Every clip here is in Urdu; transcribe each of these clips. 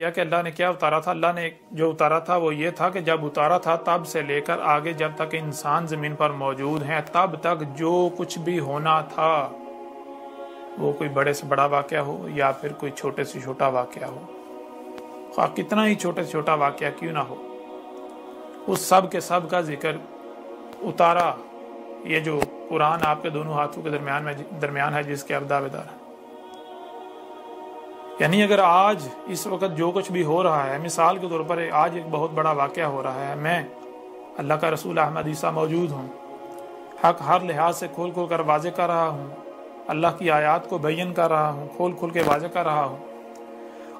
یا کہ اللہ نے کیا اتارا تھا؟ اللہ نے جو اتارا تھا وہ یہ تھا کہ جب اتارا تھا تب سے لے کر آگے جب تک انسان زمین پر موجود ہیں تب تک جو کچھ بھی ہونا تھا، وہ کوئی بڑے سے بڑا واقعہ ہو یا پھر کوئی چھوٹے سے چھوٹا واقعہ ہو، خواہ کتنا ہی چھوٹے سے چھوٹا واقعہ کیوں نہ ہو، اس سب کے سب کا ذکر اتارا۔ یہ جو قرآن آپ کے دونوں ہاتھوں کے درمیان ہے جس کے آپ دعوے دار ہیں، یعنی اگر آج اس وقت جو کچھ بھی ہو رہا ہے، مثال کے طور پر آج ایک بہت بڑا واقعہ ہو رہا ہے، میں اللہ کا رسول احمد عیسیٰ موجود ہوں، حق ہر لحاظ سے کھول کھول کر واضح کر رہا ہوں، اللہ کی آیات کو بیان کر رہا ہوں، کھول کھول کے واضح کر رہا ہوں،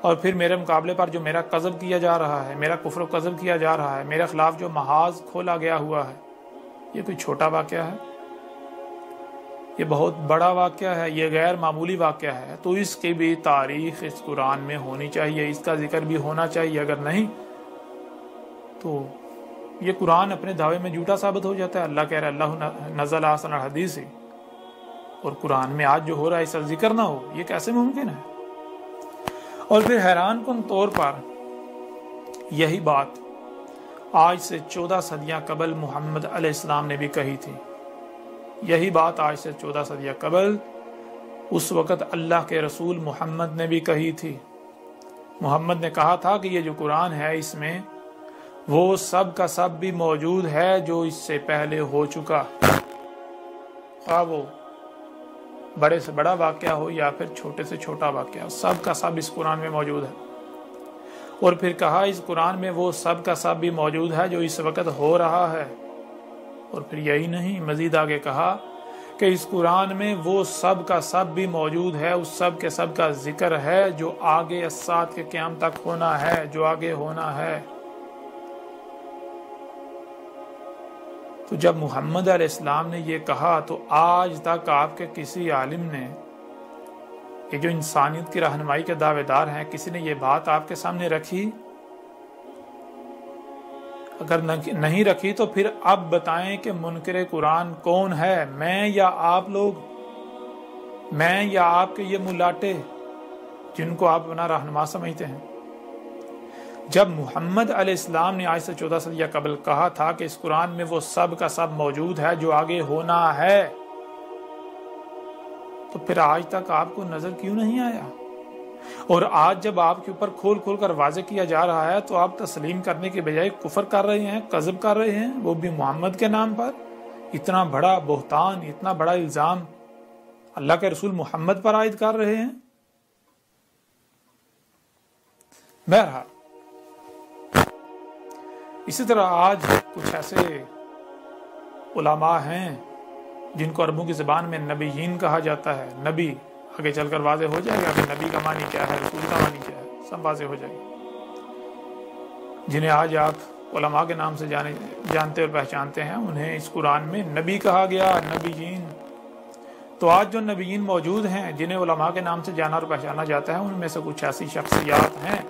اور پھر میرے مقابلے پر جو میرا قذف کیا جا رہا ہے، میرا کفر و قذف کیا جا رہا ہے، میرے خلاف جو محاذ کھولا گیا ہوا ہے، یہ کوئی چھوٹا واقعہ ہے؟ یہ بہت بڑا واقعہ ہے، یہ غیر معمولی واقعہ ہے۔ تو اس کی بھی تاریخ اس قرآن میں ہونی چاہیے، اس کا ذکر بھی ہونا چاہیے، اگر نہیں تو یہ قرآن اپنے دعوے میں جھوٹا ثابت ہو جاتا ہے۔ اللہ کہہ رہا ہے اللہ نزل احسن الحدیث، اور قرآن میں آج جو ہو رہا ہے اس کا ذکر نہ ہو، یہ کیسے ممکن ہے؟ اور پھر حیران کن طور پر یہی بات آج سے 14 صدیاں قبل محمد علیہ السلام نے بھی کہی تھی۔ یہی بات آج سے 14 صدیاں قبل اس وقت اللہ کے رسول محمد نے بھی کہی تھی۔ محمد نے کہا تھا کہ یہ جو قرآن ہے اس میں وہ سب کا سب بھی موجود ہے جو اس سے پہلے ہو چکا، خواہ وہ بڑے سے بڑا واقعہ ہو یا پھر چھوٹے سے چھوٹا واقعہ ہو، سب کا سب اس قرآن میں موجود ہے۔ اور پھر کہا اس قرآن میں وہ سب کا سب بھی موجود ہے جو اس وقت ہو رہا ہے۔ اور پھر یہی نہیں، مزید آگے کہا کہ اس قرآن میں وہ سب کا سب بھی موجود ہے، اس سب کے سب کا ذکر ہے جو آگے الساعۃ کے قیام تک ہونا ہے، جو آگے ہونا ہے۔ تو جب محمد علیہ السلام نے یہ کہا تو آج تک آپ کے کسی عالم نے، یہ جو انسانیت کی رہنمائی کے دعوے دار ہیں، کسی نے یہ بات آپ کے سامنے رکھی؟ اگر نہیں رکھی تو پھر اب بتائیں کہ منکر قرآن کون ہے، میں یا آپ لوگ، میں یا آپ کے یہ ملاٹے جن کو آپ اپنا رہنما سمجھتے ہیں؟ جب محمد علیہ السلام نے آج سے 14 صدیہ قبل کہا تھا کہ اس قرآن میں وہ سب کا سب موجود ہے جو آگے ہونا ہے، تو پھر آج تک آپ کو نظر کیوں نہیں آیا؟ اور آج جب آپ کے اوپر کھول کھول کر واضح کیا جا رہا ہے تو آپ تسلیم کرنے کے بجائے کفر کر رہے ہیں، کذب کر رہے ہیں، وہ بھی محمد کے نام پر۔ اتنا بڑا بہتان، اتنا بڑا الزام اللہ کے رسول محمد پر عائد کر رہے ہیں۔ بہرحال اسی طرح آج کچھ ایسے علماء ہیں جن کو عربوں کی زبان میں نبیین کہا جاتا ہے۔ نبی آگے چل کر واضح ہو جائے گا کہ نبی کا معنی کیا ہے، رسول کا معنی کیا ہے، سب واضح ہو جائے گا۔ جنہیں آج آپ علماء کے نام سے جانتے اور پہچانتے ہیں، انہیں اس قرآن میں نبی کہا گیا، نبیین۔ تو آج جو نبیین موجود ہیں جنہیں علماء کے نام سے جانا اور پہچانا جاتا ہے، ان میں سے کچھ ایسی شخصیات ہیں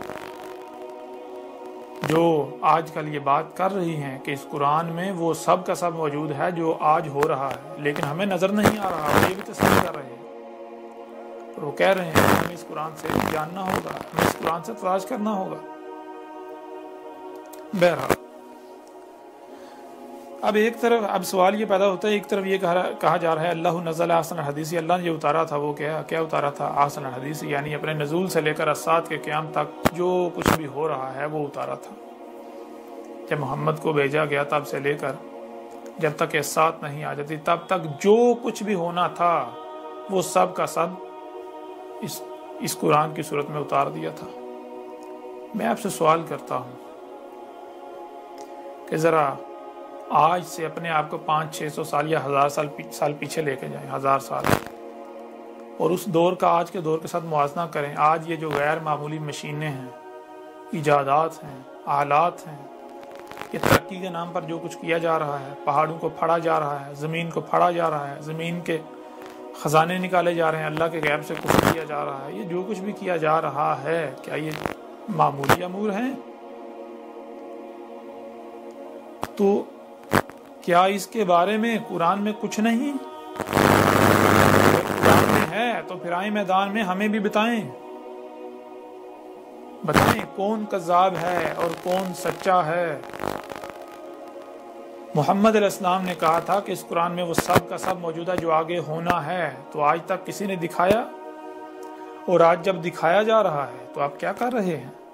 جو آج کل یہ بات کر رہی ہیں کہ اس قرآن میں وہ سب کا سب موجود ہے جو آج ہو رہا ہے، لیکن ہمیں نظر نہیں آ رہا، یہ بھی تسلیم کر رہے ہیں۔ اور وہ کہہ رہے ہیں کہ ہمیں اس قرآن سے جاننا ہوگا، ہمیں اس قرآن سے تلاش کرنا ہوگا۔ بہرحال اب سوال یہ پیدا ہوتا ہے، ایک طرف یہ کہا جا رہا ہے اللہ نزل احسن الحدیث، اللہ نے جو اتارا تھا وہ کیا اتارا تھا؟ احسن الحدیث، یعنی اپنے نزول سے لے کر الساعۃ کے قیام تک جو کچھ بھی ہو رہا ہے وہ اتارا تھا۔ جب محمد کو بھیجا گیا تب سے لے کر جب تک الساعۃ نہیں آ جاتی تب تک جو کچھ بھی ہونا تھا وہ سب کا سب اس قرآن کی صورت میں اتار دیا تھا۔ میں آپ سے سوال کرتا ہوں کہ ذرا آج سے اپنے آپ کو 500-600 سال یا 1000 سال پیچھے لے کے جائیں، 1000 سال، اور اس دور کا آج کے دور کے ساتھ موازنہ کریں۔ آج یہ جو غیر معمولی مشینیں ہیں، ایجادات ہیں، آلات ہیں، یہ ترقی کے نام پر جو کچھ کیا جا رہا ہے، پہاڑوں کو پھاڑا جا رہا ہے، زمین کو پھاڑا جا رہا ہے، زمین کے خزانے نکالے جا رہے ہیں، اللہ کے غیب سے کفر کیا جا رہا ہے، یہ جو کچھ بھی کیا جا رہا ہے، کیا یہ معمولی امور ہیں؟ تو کیا اس کے بارے میں قرآن میں کچھ نہیں؟ قرآن میں ہے تو پھر آئیں میدان میں ہمیں بھی بتائیں کون کذاب ہے اور کون سچا ہے۔ محمد علیہ السلام نے کہا تھا کہ اس قرآن میں وہ سب کا سب موجودہ جو آگے ہونا ہے، تو آج تک کسی نے دکھایا؟ اور آج جب دکھایا جا رہا ہے تو آپ کیا کر رہے ہیں؟